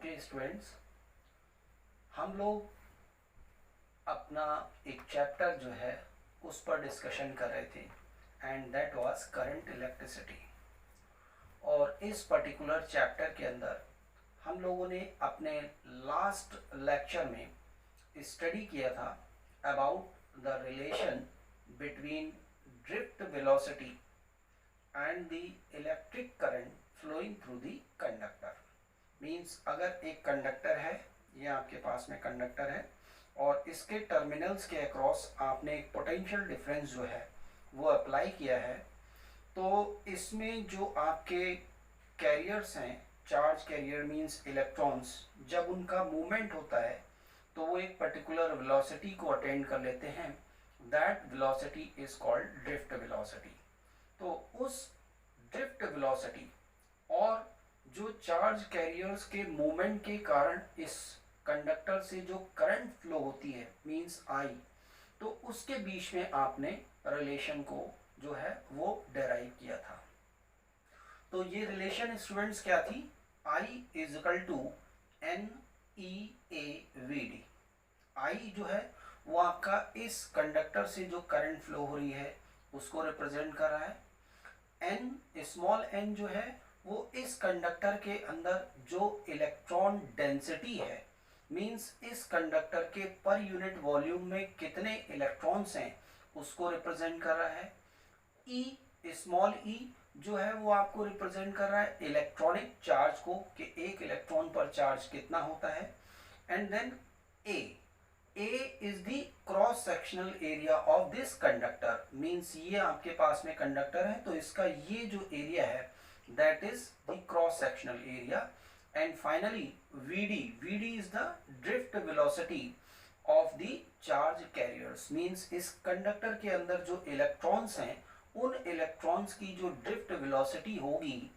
Okay students, हम लोग अपना एक चैप्टर जो है उस पर डिस्कशन कर रहे थे and that was current electricity. और इस पर्टिकुलर चैप्टर के अंदर हम लोगों ने अपने लास्ट लेक्चर में स्टडी किया था about the relation between drift velocity and the electric current flowing through the conductor. Means अगर एक कंडक्टर है, ये आपके पास में कंडक्टर है और इसके टर्मिनल्स के अक्रॉस आपने एक पोटेंशियल डिफरेंस जो है वो अप्लाई किया है, तो इसमें जो आपके कैरियर्स हैं, चार्ज कैरियर मीन्स इलेक्ट्रॉन्स, जब उनका मूवमेंट होता है तो वो एक पर्टिकुलर वेलोसिटी को अटेंड कर लेते हैं। That velocity is called drift velocity. तो उस ड्रिफ्ट वेलोसिटी और जो चार्ज कैरियर्स के मूवमेंट के कारण इस कंडक्टर से जो करंट फ्लो होती है मींस आई, तो उसके बीच में आपने रिलेशन को जो है वो डेराइव किया था। तो ये रिलेशन स्टूडेंट्स क्या थी? I is equal to N E A V D. I जो है वो आपका इस कंडक्टर से जो करंट फ्लो हो रही है उसको रिप्रेजेंट कर रहा है। एन, स्मॉल एन जो है वो इस कंडक्टर के अंदर जो इलेक्ट्रॉन डेंसिटी है, मींस इस कंडक्टर के पर यूनिट वॉल्यूम में कितने इलेक्ट्रॉन्स हैं उसको रिप्रेजेंट कर रहा है। ई, स्मॉल ई जो है वो आपको रिप्रेजेंट कर रहा है इलेक्ट्रॉनिक चार्ज को, कि एक इलेक्ट्रॉन पर चार्ज कितना होता है। And then A, A is the cross sectional area of this conductor. Means ये आपके पास में कंडक्टर है तो इसका ये जो एरिया है that is the cross sectional area. And finally Vd, Vd is the drift velocity of the charge carriers। Means इस कंडक्टर के अंदर जो इलेक्ट्रॉन्स हैं उन इलेक्ट्रॉन्स की जो ड्रिफ्ट वेलोसिटी होगी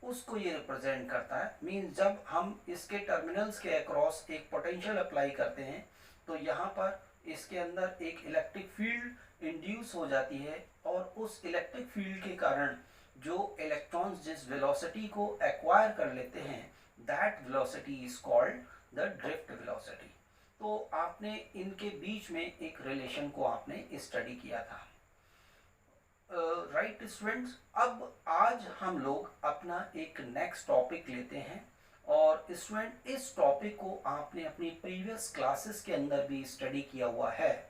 उसको ये रिप्रेजेंट करता है। मीन्स जब हम इसके टर्मिनल्स के अक्रॉस एक पोटेंशियल अप्लाई करते हैं तो यहाँ पर इसके अंदर एक इलेक्ट्रिक फील्ड इंड्यूस हो जाती है और उस इलेक्ट्रिक फील्ड के कारण जो इलेक्ट्रॉन्स जिस वेलोसिटी को एक्वायर कर लेते हैं that velocity is called the drift velocity। तो आपने इनके बीच में एक रिलेशन को आपने स्टडी किया था। राइट स्टूडेंट्स, अब आज हम लोग अपना एक नेक्स्ट टॉपिक लेते हैं और स्टूडेंट इस टॉपिक को आपने अपनी प्रीवियस क्लासेस के अंदर भी स्टडी किया हुआ है,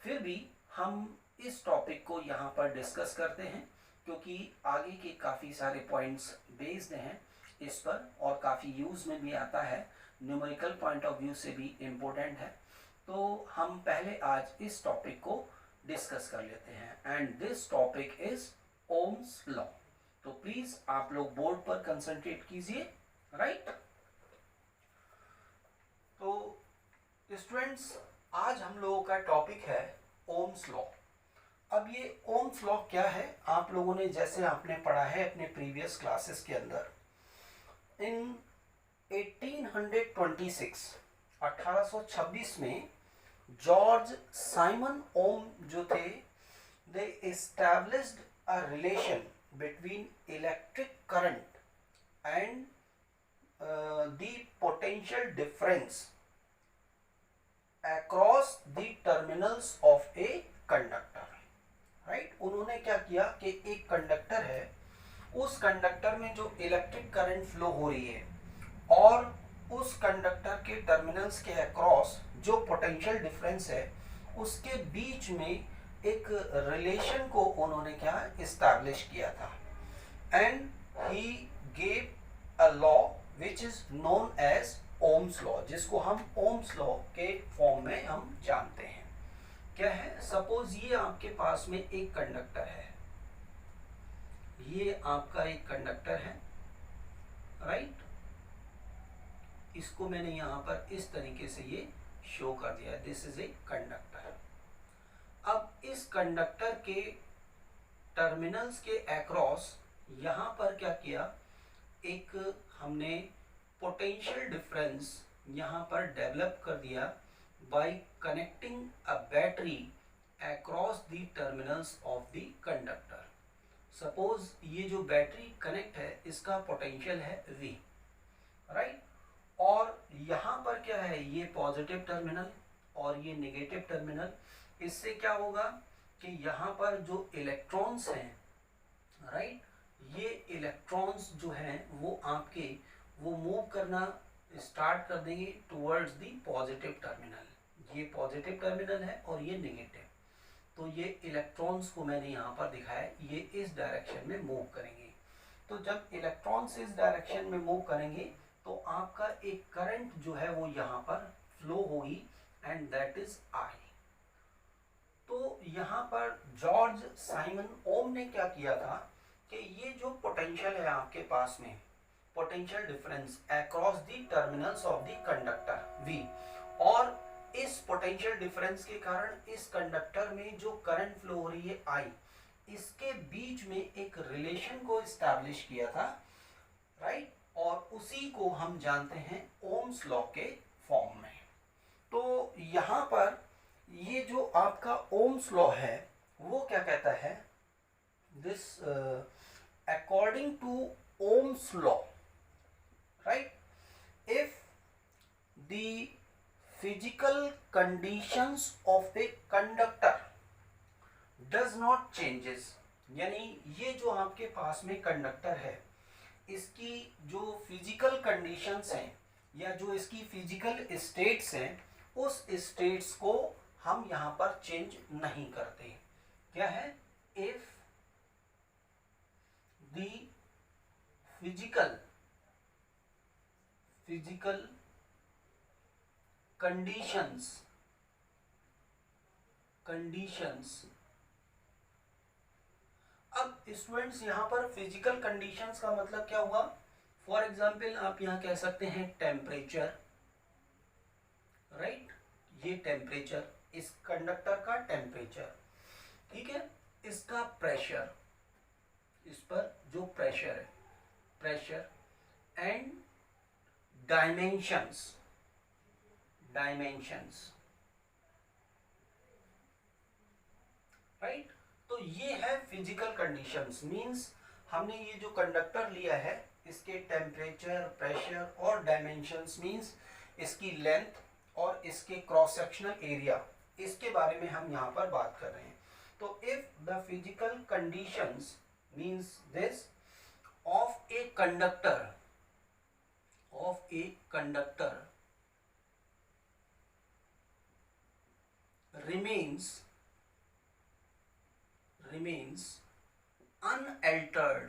फिर भी हम इस टॉपिक को यहाँ पर डिस्कस करते हैं क्योंकि आगे के काफ़ी सारे पॉइंट्स बेस्ड हैं इस पर और काफ़ी यूज़ में भी आता है, न्यूमेरिकल पॉइंट ऑफ व्यू से भी इम्पोर्टेंट है। तो हम पहले आज इस टॉपिक को डिस्कस कर लेते हैं and this topic is Ohm's law. तो प्लीज़ आप लोग बोर्ड पर कंसंट्रेट कीजिए। राइट, तो स्टूडेंट्स आज हम लोगों का टॉपिक है ओम्स लॉ। अब ये ओम्स लॉ क्या है, आप लोगों ने जैसे आपने पढ़ा है अपने प्रीवियस क्लासेस के अंदर, इन 1826 में जॉर्ज साइमन ओम जो थे, they established a relation between electric current and the potential difference across the terminals of a conductor. Right, उन्होंने क्या किया कि एक कंडक्टर है, उस कंडक्टर में जो इलेक्ट्रिक करंट फ्लो हो रही है और उस कंडक्टर के टर्मिनल्स के अक्रॉस जो पोटेंशियल डिफरेंस है उसके बीच में एक रिलेशन को उन्होंने क्या इस्टेब्लिश किया था। And he gave a law which is known as Ohm's law, जिसको हम ओम्स लॉ के फॉर्म में हम जानते हैं। क्या है? सपोज ये आपके पास में एक कंडक्टर है, ये आपका एक कंडक्टर है। राइट, इसको मैंने यहाँ पर इस तरीके से ये शो कर दिया, दिस इज ए कंडक्टर। अब इस कंडक्टर के टर्मिनल्स के अक्रॉस यहाँ पर क्या किया, एक हमने पोटेंशियल डिफरेंस यहाँ पर डेवलप कर दिया bye connecting a battery across the terminals of the conductor. Suppose ये जो बैटरी कनेक्ट है इसका पोटेंशियल है V। राइट, और यहाँ पर क्या है, ये पॉजिटिव टर्मिनल और ये नेगेटिव टर्मिनल। इससे क्या होगा कि यहाँ पर जो इलेक्ट्रॉन्स हैं, राइट, ये इलेक्ट्रॉन्स जो हैं वो आपके वो मूव करना स्टार्ट कर देंगे टुवर्ड्स दी पॉजिटिव टर्मिनल। ये पॉजिटिव टर्मिनल है और ये नेगेटिव। तो ये इलेक्ट्रॉन्स को मैंने यहाँ पर दिखाया, ये इस डायरेक्शन में मूव करेंगे। तो जब इलेक्ट्रॉन्स इस डायरेक्शन में मूव करेंगे तो आपका एक करंट जो है वो यहाँ पर फ्लो होगी, एंड दैट इज आई। तो यहाँ पर जॉर्ज साइमन ओम ने क्या किया था कि ये जो पोटेंशियल है आपके पास में, potential difference across the terminals of the conductor V, और इस पोटेंशियल डिफरेंस के कारण इस कंडक्टर में जो करंट फ्लो हो रही है आई, इसके बीच में एक रिलेशन को एस्टैब्लिश किया था, राइट, और उसी को हम जानते हैं ओम्स लॉ के फॉर्म में। तो यहाँ पर ये जो आपका ओम्स लॉ है वो क्या कहता है, this according to Ohm's law, right, if the physical conditions of a conductor does not changes, यानी ये जो आपके पास में कंडक्टर है इसकी जो फिजिकल कंडीशंस हैं या जो इसकी फिजिकल स्टेट्स हैं, उस स्टेट्स को हम यहाँ पर चेंज नहीं करते। क्या है, इफ द फिजिकल कंडीशंस अब स्टूडेंट्स यहाँ पर फिजिकल कंडीशंस का मतलब क्या हुआ, फॉर एग्जाम्पल आप यहाँ कह सकते हैं टेम्परेचर, राइट, ये टेम्परेचर, इस कंडक्टर का टेम्परेचर, ठीक है, इसका प्रेशर, इस पर जो प्रेशर है, प्रेशर, एंड डायमेंशंस, राइट। तो ये है फिजिकल कंडीशंस, मींस हमने ये जो कंडक्टर लिया है इसके टेम्परेचर, प्रेशर और डायमेंशंस, मींस इसकी लेंथ और इसके क्रॉस सेक्शनल एरिया, इसके बारे में हम यहाँ पर बात कर रहे हैं। तो if the physical conditions means this of a conductor remains unaltered,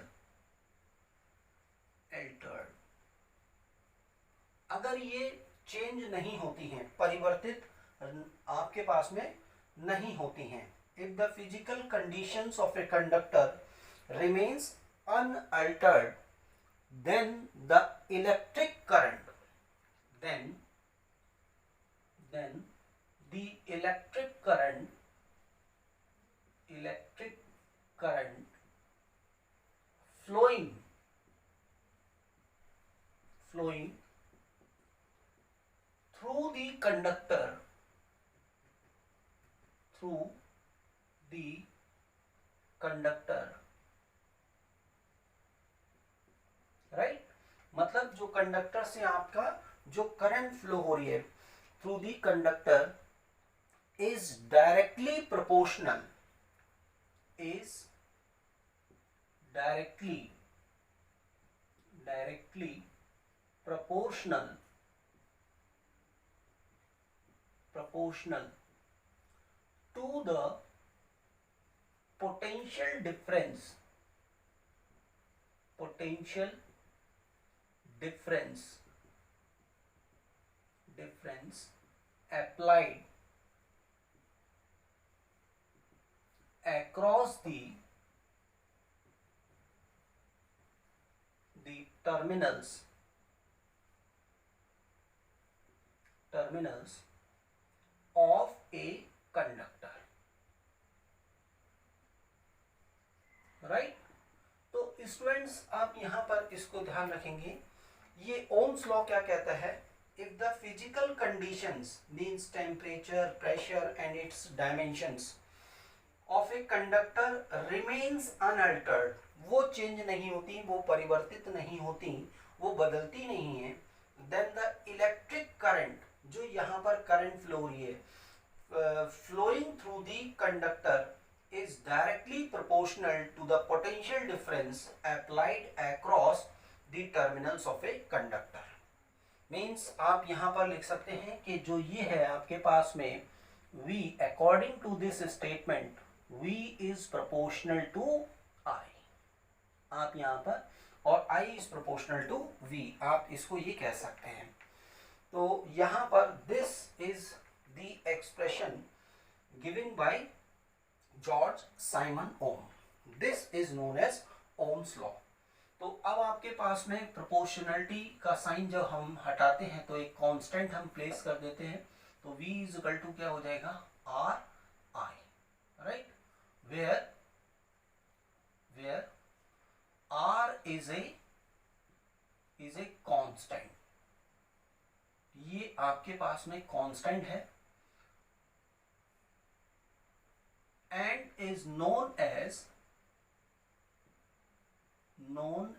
अगर ये चेंज नहीं होती हैं, परिवर्तित आपके पास में नहीं होती हैं, if the physical conditions of a conductor remains unaltered, then the electric current, then the electric current flowing through the conductor, right, मतलब जो कंडक्टर से आपका जो करंट फ्लो हो रही है through the conductor is directly proportional to the potential difference applied across the terminals of a conductor, right. तो students आप यहाँ पर इसको ध्यान रखेंगे, ये ओम्स लॉ क्या कहता है, if the physical conditions means temperature, pressure and its dimensions of a conductor remains unaltered, वो चेंज नहीं होती, वो परिवर्तित नहीं होती, वो बदलती नहीं है, देन द इलेक्ट्रिक करंट, जो यहाँ पर करंट फ्लो हो रही है, flowing through the conductor is directly proportional to the potential difference applied across the terminals of a conductor. Means आप यहाँ पर लिख सकते हैं कि जो ये है आपके पास में V according to this statement V is proportional to I, आप यहाँ पर, और I is proportional to V, आप इसको ये कह सकते हैं। तो यहाँ पर this is the expression given by George Simon Ohm. This is known as Ohm's law. तो अब आपके पास में प्रोपोर्शनलिटी का साइन जब हम हटाते हैं तो एक कांस्टेंट हम प्लेस कर देते हैं, तो V इज इक्वल टू क्या हो जाएगा, R I, right, where R is a constant, ये आपके पास में कांस्टेंट है, and is known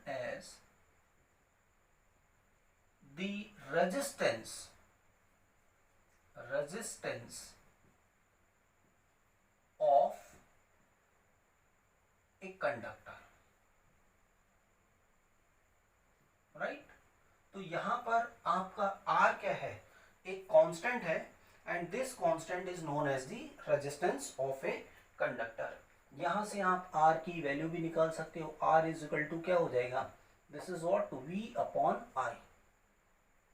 as the resistance of a conductor, right. तो यहां पर आपका R क्या है, एक कांस्टेंट है, and this constant is known as the resistance of a conductor. यहां से आप R की वैल्यू भी निकाल सकते हो, R इज इक्वल टू क्या हो जाएगा, this is what, V upon I,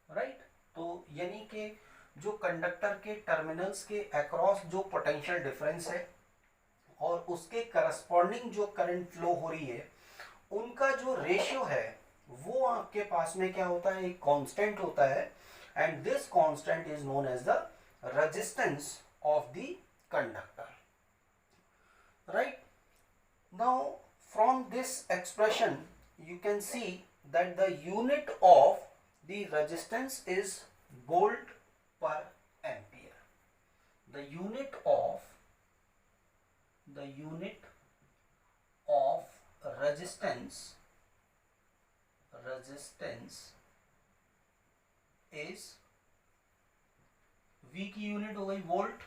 right. तो यानी कि जो कंडक्टर के टर्मिनल्स के अक्रॉस जो पोटेंशियल डिफरेंस है और उसके करस्पॉन्डिंग जो करंट फ्लो हो रही है, उनका जो रेशियो है वो आपके पास में क्या होता है, एक कांस्टेंट होता है, and this constant is known as the resistance of the conductor, right? Now from this expression you can see that the unit of the resistance is volt per ampere. The unit of resistance is, V की unit हो गई volt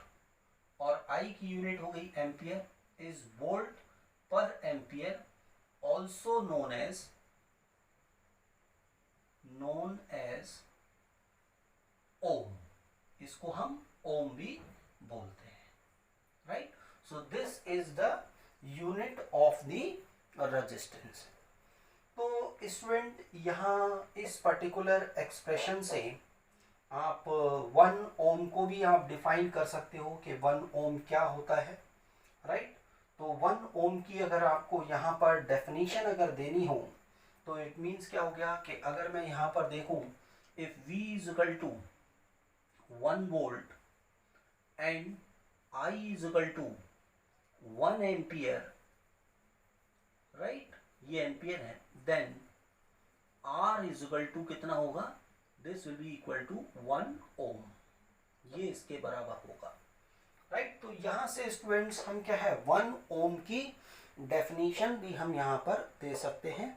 और I की unit हो गई ampere, is volt per ampere, also known as ohm, इसको हम ओम भी बोलते हैं, right. So this is the unit of the resistance. तो स्टूडेंट यहाँ इस पर्टिकुलर एक्सप्रेशन से आप 1 ओम को भी आप डिफाइन कर सकते हो कि 1 ओम क्या होता है, राइट। तो 1 ओम की अगर आपको यहाँ पर डेफिनेशन अगर देनी हो तो इट मीन्स क्या हो गया कि अगर मैं यहाँ पर देखूं, if V is equal to 1 volt and I is equal to 1 ampere, right, ये एम्पियर है, then R is equal to कितना होगा, this will be equal to 1 ohm, ये इसके बराबर होगा, राइट। तो यहाँ से स्टूडेंट्स हम क्या है, 1 ओम की डेफिनेशन भी हम यहाँ पर दे सकते हैं,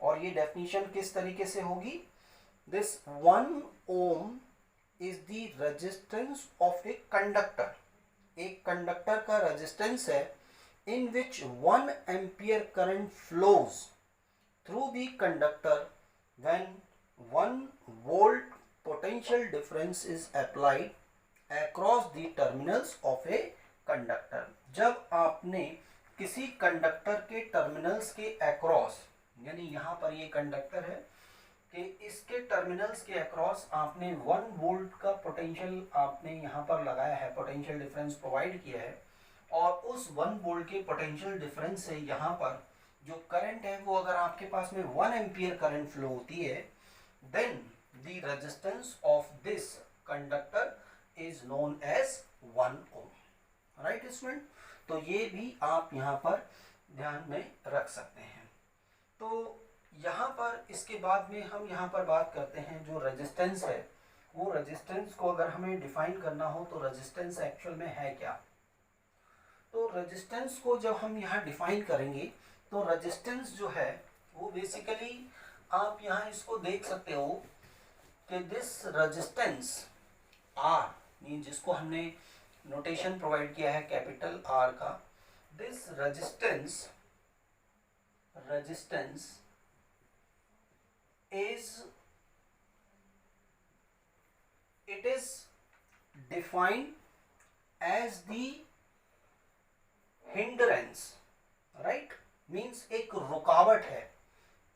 और ये डेफिनेशन किस तरीके से होगी, this 1 ohm is the resistance of a conductor, एक कंडक्टर का रेजिस्टेंस है, in which 1 ampere current flows through the conductor when 1 volt potential difference is applied across the terminals of a conductor। जब आपने किसी कंडक्टर के terminals के across, यानी यहाँ पर ये कंडक्टर है कि इसके टर्मिनल्स के अक्रॉस आपने 1 वोल्ट का पोटेंशियल आपने यहाँ पर लगाया है, पोटेंशियल डिफरेंस प्रोवाइड किया है, और उस 1 वोल्ट के पोटेंशियल डिफरेंस से यहाँ पर जो करंट है वो अगर आपके पास में 1 एम्पियर करंट फ्लो होती है, then the resistance of this conductor is known as 1 ohm, right student. तो ये भी आप यहाँ पर ध्यान में रख सकते हैं। तो यहाँ पर इसके बाद में हम यहाँ पर बात करते हैं जो रेजिस्टेंस है, वो रेजिस्टेंस को अगर हमें डिफाइन करना हो तो रेजिस्टेंस एक्चुअल में है क्या। तो रेजिस्टेंस को जब हम यहाँ डिफाइन करेंगे तो रेजिस्टेंस जो है वो बेसिकली आप यहाँ इसको देख सकते हो कि दिस रेजिस्टेंस आर मीन जिसको हमने नोटेशन प्रोवाइड किया है कैपिटल आर का, this resistance is it is defined as the hindrance, right? मीन्स एक रुकावट है,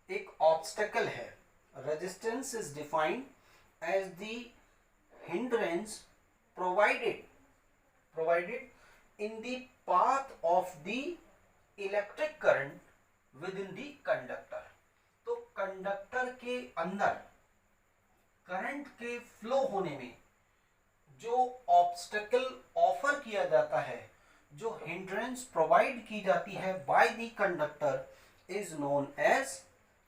एक ऑब्स्टेकल है. Resistance is defined as the hindrance provided in the path of the electric current within the conductor. तो कंडक्टर के अंदर करंट के फ्लो होने में जो ऑब्स्टेकल ऑफर किया जाता है, जो हिंड्रेंस प्रोवाइड की जाती है by the conductor, is known as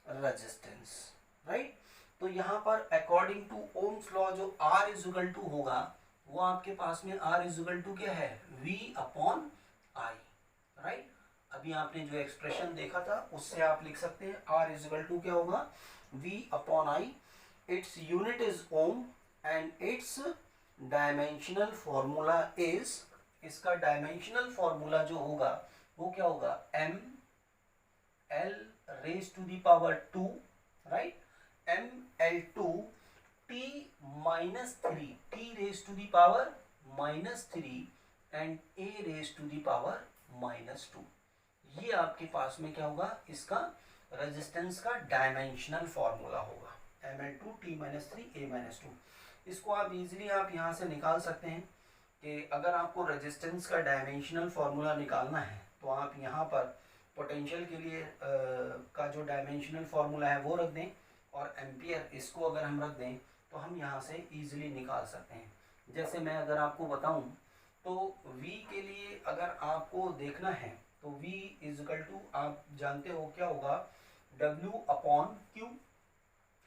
resistance, right. तो यहाँ पर अकॉर्डिंग टू ओम्स लॉ जो R इज इक्वल टू होगा वो आपके पास में R इज इक्वल टू क्या है, V अपॉन I, राइट. अभी आपने जो एक्सप्रेशन देखा था उससे आप लिख सकते हैं R इज इक्वल टू क्या होगा, V upon I. Its unit is ohm and its dimensional formula is, इसका डायमेंशनल फॉर्मूला जो होगा वो क्या होगा, m l raise to the power 2, right. ml2 t minus 3, t raise to the power -3 and a raise to the power -2. ये आपके पास में क्या होगा, इसका रेजिस्टेंस का डायमेंशनल फॉर्मूला होगा, ml2 t minus 3 a minus 2. इसको आप इजीली आप यहाँ से निकाल सकते हैं कि अगर आपको रेजिस्टेंस का डायमेंशनल फॉर्मूला निकालना है तो आप यहाँ पर पोटेंशियल के लिए का जो डायमेंशनल फॉर्मूला है वो रख दें, और एम्पियर इसको अगर हम रख दें तो हम यहाँ से इजीली निकाल सकते हैं. जैसे मैं अगर आपको बताऊं तो V के लिए अगर आपको देखना है तो V इज इक्वल टू आप जानते हो क्या होगा, W अपॉन Q,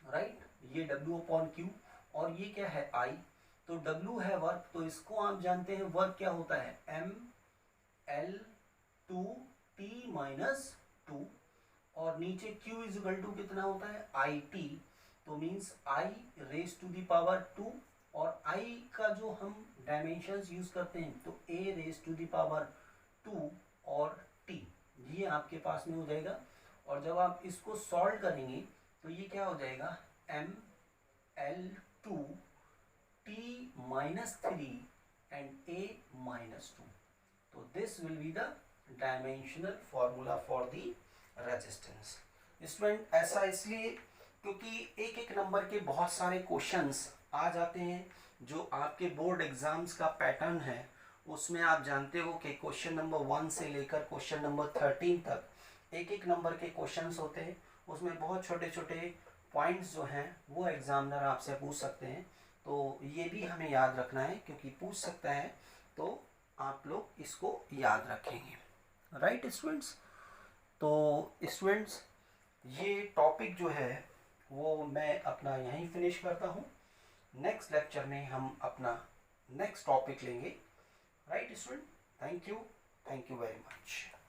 राइट. ये W अपॉन Q और ये क्या है I. तो W है वर्क, तो इसको आप जानते हैं वर्क क्या होता है, ml2 t minus 2, और नीचे Q इज इक्वल टू कितना होता है, IT. तो means I raise to the power 2, और I का जो हम डायमेंशंस यूज करते हैं तो A raise to the power 2 और T, ये आपके पास में हो जाएगा. और जब आप इसको सॉल्व करेंगे तो ये क्या हो जाएगा, ml2 t minus 3 and a minus 2. तो this will be the dimensional formula for the resistance. Student ऐसा इसलिए क्योंकि एक एक नंबर के बहुत सारे क्वेश्चंस आ जाते हैं. जो आपके बोर्ड एग्जाम्स का पैटर्न है उसमें आप जानते हो कि क्वेश्चन नंबर 1 से लेकर क्वेश्चन नंबर 13 तक एक एक नंबर के क्वेश्चंस होते हैं. उसमें बहुत छोटे छोटे पॉइंट्स जो हैं वो एग्जामिनर आपसे पूछ सकते हैं. तो ये भी हमें याद रखना है क्योंकि पूछ सकता है, तो आप लोग इसको याद रखेंगे, राइट स्टूडेंट्स. तो स्टूडेंट्स ये टॉपिक जो है वो मैं अपना यहीं फिनिश करता हूँ. नेक्स्ट लेक्चर में हम अपना नेक्स्ट टॉपिक लेंगे, right student. Thank you very much.